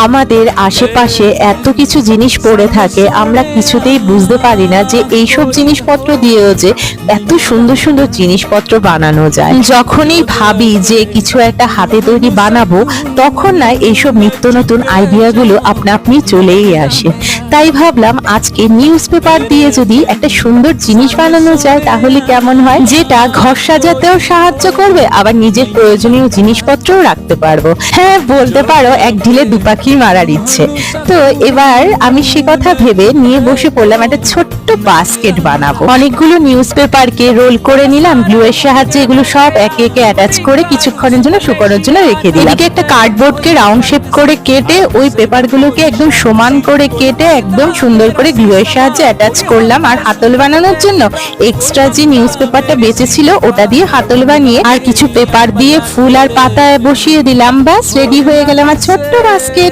আমাদের আশেপাশে এত কিছু জিনিস পড়ে থাকে, আমরা কিছুতেই বুঝতে পারি না যে এইসব জিনিসপত্র দিয়েও যে এত সুন্দর সুন্দর জিনিসপত্র বানানো যায়। যখনই ভাবি যে কিছু একটা হাতে তৈরি বানাবো, তখন না এইসব নিত্য নতুন আইডিয়াগুলো আপনা আপনি চলেই আসে। তাই ভাবলাম আজকে নিউজ পেপার দিয়ে যদি একটা সুন্দর জিনিস বানানো যায় তাহলে কেমন হয়, যেটা ঘর সাজাতেও সাহায্য করবে, আবার নিজের প্রয়োজনীয় জিনিসপত্রও রাখতে পারবো। হ্যাঁ, বলতে পারো এক ঢিলে দু পাখি মারার ইচ্ছে। তো এবার আমি সে কথা ভেবে নিয়ে বসে পড়লাম একটা ছোট্ট বাস্কেট বানাবো। অনেকগুলো নিউজ পেপারকে রোল করে নিলাম, গ্লু এর সাহায্যে এগুলো সব একে একে অ্যাটাচ করে কিছুক্ষণের জন্য শুকানোর জন্য রেখে দিলাম। এদিকে একটা কার্ডবোর্ডকে রাউন্ড শেপ করে কেটে ওই পেপারগুলোকে একদম সমান করে কেটে একদম সুন্দর করে গ্লু এর সাহায্যে অ্যাটাচ করলাম। আর হাতল বানানোর জন্য এক্সট্রা যে নিউজ পেপারটা বেঁচে ছিল ওটা দিয়ে হাতল বানিয়ে আর কিছু পেপার দিয়ে ফুল আর পাতা বসিয়ে দিলাম। ব্যাস রেডি হয়ে গেল আমার ছোট্ট বাস্কেট।